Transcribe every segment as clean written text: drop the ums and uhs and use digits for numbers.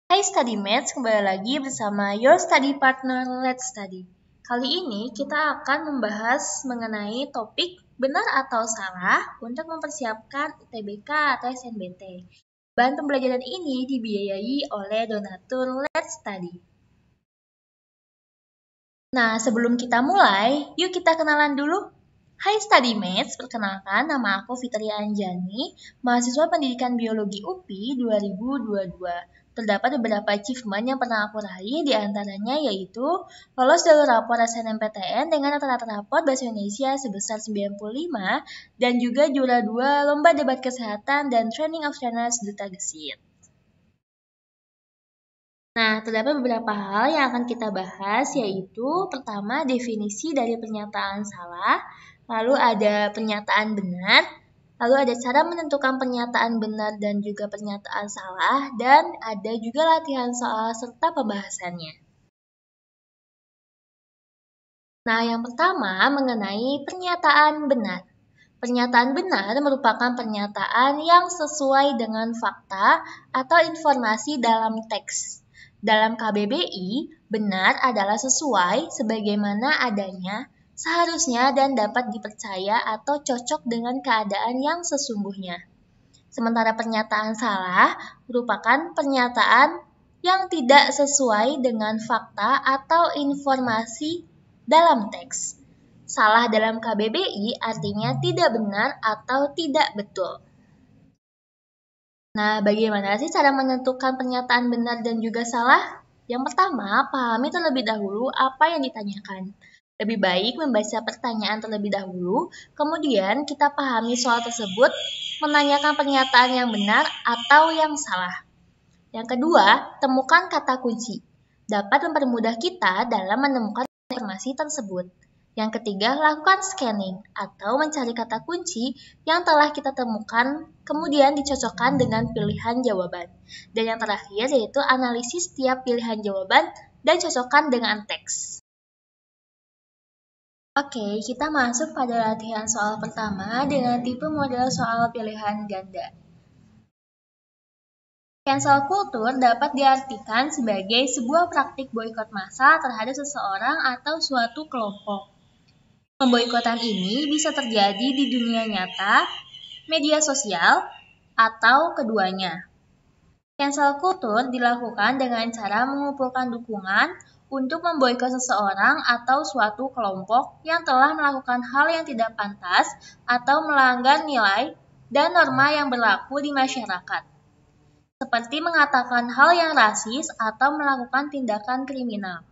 Hai StudyMates, kembali lagi bersama your study partner Let's Study. Kali ini kita akan membahas mengenai topik benar atau salah untuk mempersiapkan UTBK atau SNBT. Bahan pembelajaran ini dibiayai oleh donatur Let's Study. Nah, sebelum kita mulai, yuk kita kenalan dulu. Hai StudyMates, perkenalkan nama aku Fitria Anjani, mahasiswa pendidikan biologi UPI 2022. Terdapat beberapa achievement yang pernah aku raih, diantaranya yaitu lolos jalur rapor SNMPTN dengan rata-rata rapor bahasa Indonesia sebesar 95, dan juga juara 2 lomba debat kesehatan dan training of trainers Duta Gesit. Nah, terdapat beberapa hal yang akan kita bahas, yaitu pertama definisi dari pernyataan salah, lalu ada pernyataan benar, lalu ada cara menentukan pernyataan benar dan juga pernyataan salah, dan ada juga latihan soal serta pembahasannya. Nah, yang pertama mengenai pernyataan benar. Pernyataan benar merupakan pernyataan yang sesuai dengan fakta atau informasi dalam teks. Dalam KBBI, benar adalah sesuai sebagaimana adanya, seharusnya dan dapat dipercaya atau cocok dengan keadaan yang sesungguhnya. Sementara pernyataan salah merupakan pernyataan yang tidak sesuai dengan fakta atau informasi dalam teks. Salah dalam KBBI artinya tidak benar atau tidak betul. Nah, bagaimana sih cara menentukan pernyataan benar dan juga salah? Yang pertama, pahami terlebih dahulu apa yang ditanyakan. Lebih baik membaca pertanyaan terlebih dahulu, kemudian kita pahami soal tersebut, menanyakan pernyataan yang benar atau yang salah. Yang kedua, temukan kata kunci. Dapat mempermudah kita dalam menemukan informasi tersebut. Yang ketiga, lakukan scanning atau mencari kata kunci yang telah kita temukan, kemudian dicocokkan dengan pilihan jawaban. Dan yang terakhir yaitu analisis tiap pilihan jawaban dan cocokkan dengan teks. Oke, kita masuk pada latihan soal pertama dengan tipe model soal pilihan ganda. Cancel culture dapat diartikan sebagai sebuah praktik boikot massal terhadap seseorang atau suatu kelompok. Pemboikotan ini bisa terjadi di dunia nyata, media sosial, atau keduanya. Cancel culture dilakukan dengan cara mengumpulkan dukungan untuk memboikot seseorang atau suatu kelompok yang telah melakukan hal yang tidak pantas atau melanggar nilai dan norma yang berlaku di masyarakat, seperti mengatakan hal yang rasis atau melakukan tindakan kriminal.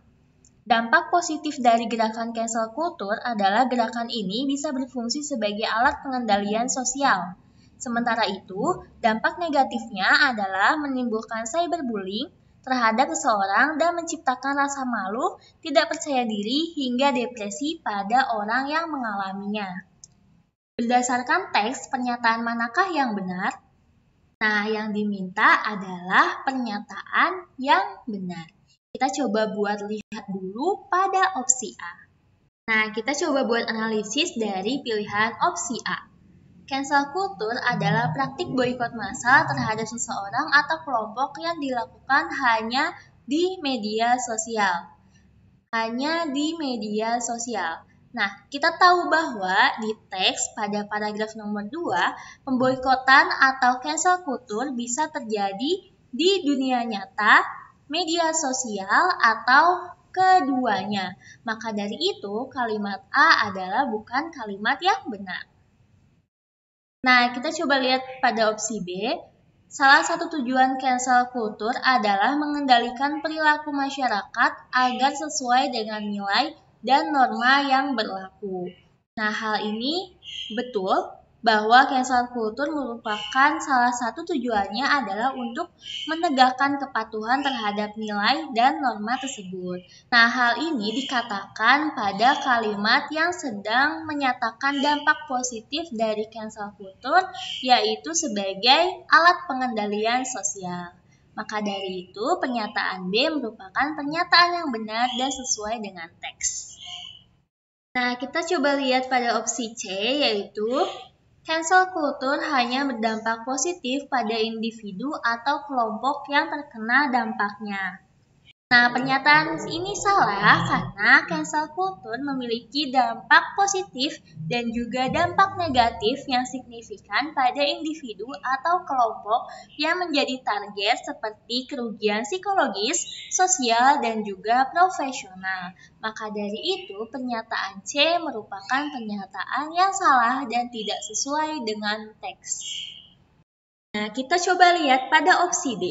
Dampak positif dari gerakan cancel culture adalah gerakan ini bisa berfungsi sebagai alat pengendalian sosial. Sementara itu, dampak negatifnya adalah menimbulkan cyberbullying terhadap seseorang dan menciptakan rasa malu, tidak percaya diri, hingga depresi pada orang yang mengalaminya. Berdasarkan teks, pernyataan manakah yang benar? Nah, yang diminta adalah pernyataan yang benar. Kita coba buat lihat dulu pada opsi A. Nah, kita coba buat analisis dari pilihan opsi A. Cancel culture adalah praktik boikot massal terhadap seseorang atau kelompok yang dilakukan hanya di media sosial. Nah, kita tahu bahwa di teks pada paragraf nomor 2, pemboikotan atau cancel culture bisa terjadi di dunia nyata, media sosial, atau keduanya. Maka dari itu, kalimat A adalah bukan kalimat yang benar. Nah, kita coba lihat pada opsi B. Salah satu tujuan cancel culture adalah mengendalikan perilaku masyarakat agar sesuai dengan nilai dan norma yang berlaku. Nah, hal ini betul bahwa cancel culture merupakan salah satu tujuannya adalah untuk menegakkan kepatuhan terhadap nilai dan norma tersebut. Nah, hal ini dikatakan pada kalimat yang sedang menyatakan dampak positif dari cancel culture, yaitu sebagai alat pengendalian sosial. Maka dari itu, pernyataan B merupakan pernyataan yang benar dan sesuai dengan teks. Nah, kita coba lihat pada opsi C, yaitu Cancel culture hanya berdampak positif pada individu atau kelompok yang terkena dampaknya. Nah, pernyataan ini salah karena cancel culture memiliki dampak positif dan juga dampak negatif yang signifikan pada individu atau kelompok yang menjadi target seperti kerugian psikologis, sosial, dan juga profesional. Maka dari itu, pernyataan C merupakan pernyataan yang salah dan tidak sesuai dengan teks. Nah, kita coba lihat pada opsi D.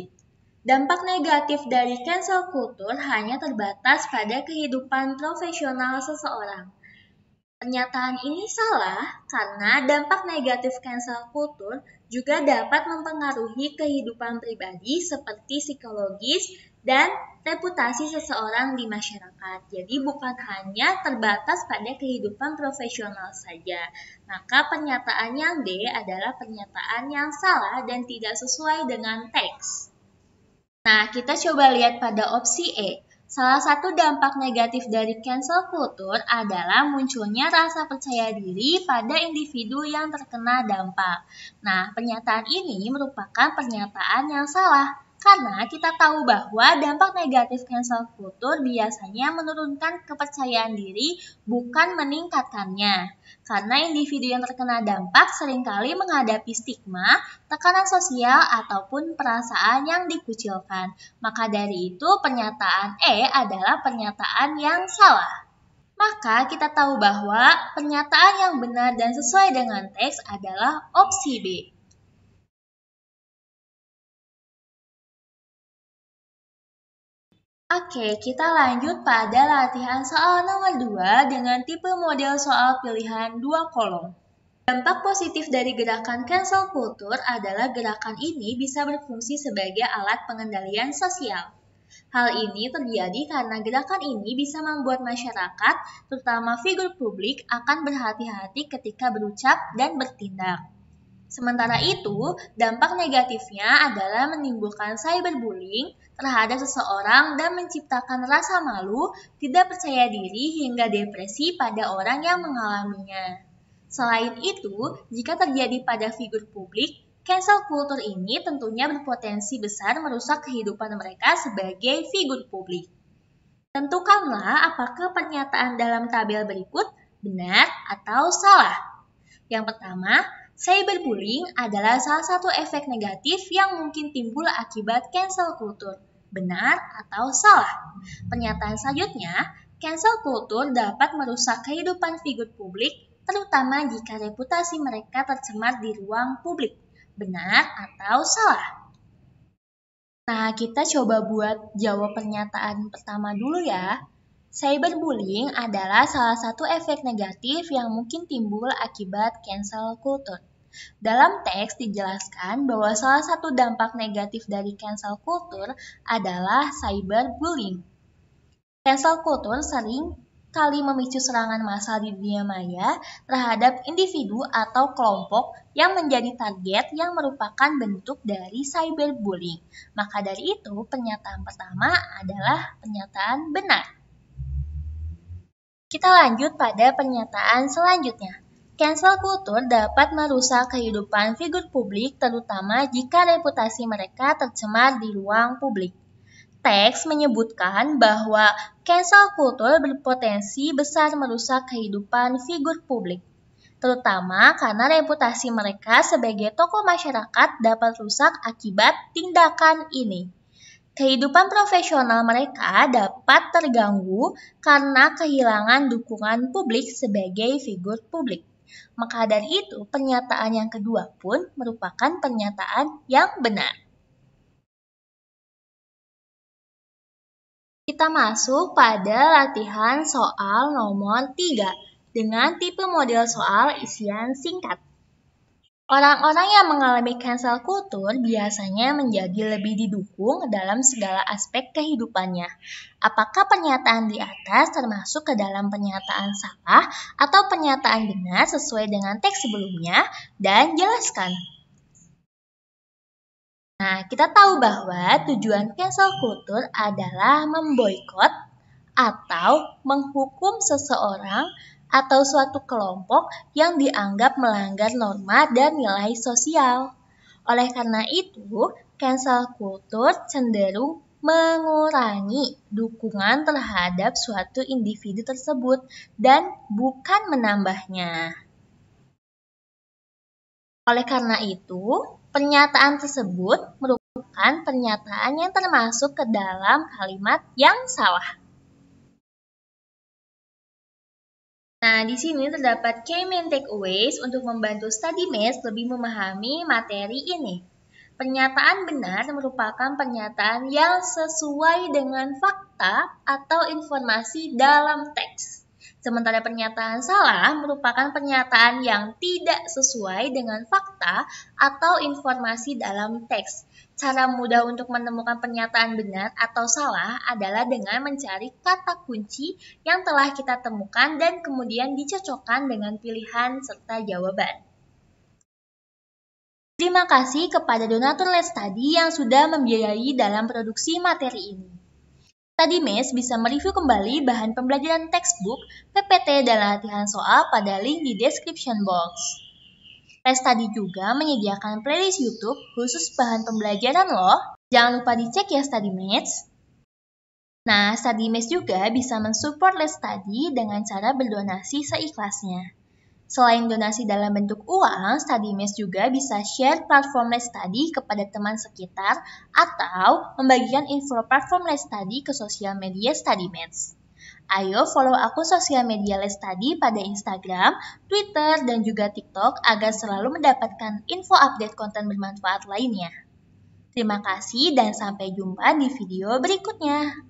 Dampak negatif dari cancel culture hanya terbatas pada kehidupan profesional seseorang. Pernyataan ini salah karena dampak negatif cancel culture juga dapat mempengaruhi kehidupan pribadi seperti psikologis dan reputasi seseorang di masyarakat. Jadi bukan hanya terbatas pada kehidupan profesional saja. Maka pernyataan yang D adalah pernyataan yang salah dan tidak sesuai dengan teks. Nah, kita coba lihat pada opsi E. Salah satu dampak negatif dari cancel culture adalah munculnya rasa percaya diri pada individu yang terkena dampak. Nah, pernyataan ini merupakan pernyataan yang salah. Karena kita tahu bahwa dampak negatif cancel culture biasanya menurunkan kepercayaan diri, bukan meningkatkannya. Karena individu yang terkena dampak seringkali menghadapi stigma, tekanan sosial, ataupun perasaan yang dikucilkan. Maka dari itu, pernyataan E adalah pernyataan yang salah. Maka kita tahu bahwa pernyataan yang benar dan sesuai dengan teks adalah opsi B. Oke, kita lanjut pada latihan soal nomor 2 dengan tipe model soal pilihan 2 kolom. Dampak positif dari gerakan cancel culture adalah gerakan ini bisa berfungsi sebagai alat pengendalian sosial. Hal ini terjadi karena gerakan ini bisa membuat masyarakat, terutama figur publik, akan berhati-hati ketika berucap dan bertindak. Sementara itu, dampak negatifnya adalah menimbulkan cyberbullying terhadap seseorang dan menciptakan rasa malu, tidak percaya diri, hingga depresi pada orang yang mengalaminya. Selain itu, jika terjadi pada figur publik, cancel culture ini tentunya berpotensi besar merusak kehidupan mereka sebagai figur publik. Tentukanlah apakah pernyataan dalam tabel berikut benar atau salah. Yang pertama, cyberbullying adalah salah satu efek negatif yang mungkin timbul akibat cancel culture. Benar atau salah? Pernyataan selanjutnya, cancel culture dapat merusak kehidupan figur publik, terutama jika reputasi mereka tercemar di ruang publik. Benar atau salah? Nah, kita coba buat jawab pernyataan pertama dulu ya. Cyberbullying adalah salah satu efek negatif yang mungkin timbul akibat cancel culture. Dalam teks dijelaskan bahwa salah satu dampak negatif dari cancel culture adalah cyberbullying. Cancel culture sering kali memicu serangan massal di dunia maya terhadap individu atau kelompok yang menjadi target yang merupakan bentuk dari cyberbullying. Maka dari itu, pernyataan pertama adalah pernyataan benar. Kita lanjut pada pernyataan selanjutnya. Cancel culture dapat merusak kehidupan figur publik terutama jika reputasi mereka tercemar di ruang publik. Teks menyebutkan bahwa cancel culture berpotensi besar merusak kehidupan figur publik, terutama karena reputasi mereka sebagai tokoh masyarakat dapat rusak akibat tindakan ini. Kehidupan profesional mereka dapat terganggu karena kehilangan dukungan publik sebagai figur publik. Maka dari itu, pernyataan yang kedua pun merupakan pernyataan yang benar. Kita masuk pada latihan soal nomor 3 dengan tipe model soal isian singkat. Orang-orang yang mengalami cancel culture biasanya menjadi lebih didukung dalam segala aspek kehidupannya. Apakah pernyataan di atas termasuk ke dalam pernyataan salah atau pernyataan benar sesuai dengan teks sebelumnya? Dan jelaskan. Nah, kita tahu bahwa tujuan cancel culture adalah memboikot atau menghukum seseorang atau suatu kelompok yang dianggap melanggar norma dan nilai sosial. Oleh karena itu, cancel culture cenderung mengurangi dukungan terhadap suatu individu tersebut dan bukan menambahnya. Oleh karena itu, pernyataan tersebut merupakan pernyataan yang termasuk ke dalam kalimat yang salah. Nah, di sini terdapat key main takeaways untuk membantu StudyMates lebih memahami materi ini. Pernyataan benar merupakan pernyataan yang sesuai dengan fakta atau informasi dalam teks. Sementara pernyataan salah merupakan pernyataan yang tidak sesuai dengan fakta atau informasi dalam teks. Cara mudah untuk menemukan pernyataan benar atau salah adalah dengan mencari kata kunci yang telah kita temukan dan kemudian dicocokkan dengan pilihan serta jawaban. Terima kasih kepada donatur Let's Study yang sudah membiayai dalam produksi materi ini. StudyMates bisa mereview kembali bahan pembelajaran textbook, PPT, dan latihan soal pada link di description box. Let's Study juga menyediakan playlist YouTube khusus bahan pembelajaran loh. Jangan lupa dicek ya StudyMates. Nah, StudyMates juga bisa mensupport Let's Study dengan cara berdonasi seikhlasnya. Selain donasi dalam bentuk uang, StudyMates juga bisa share platform Let's Study kepada teman sekitar atau membagikan info platform Let's Study ke sosial media StudyMates. Ayo follow akun sosial media Let's Study pada Instagram, Twitter, dan juga TikTok agar selalu mendapatkan info update konten bermanfaat lainnya. Terima kasih dan sampai jumpa di video berikutnya.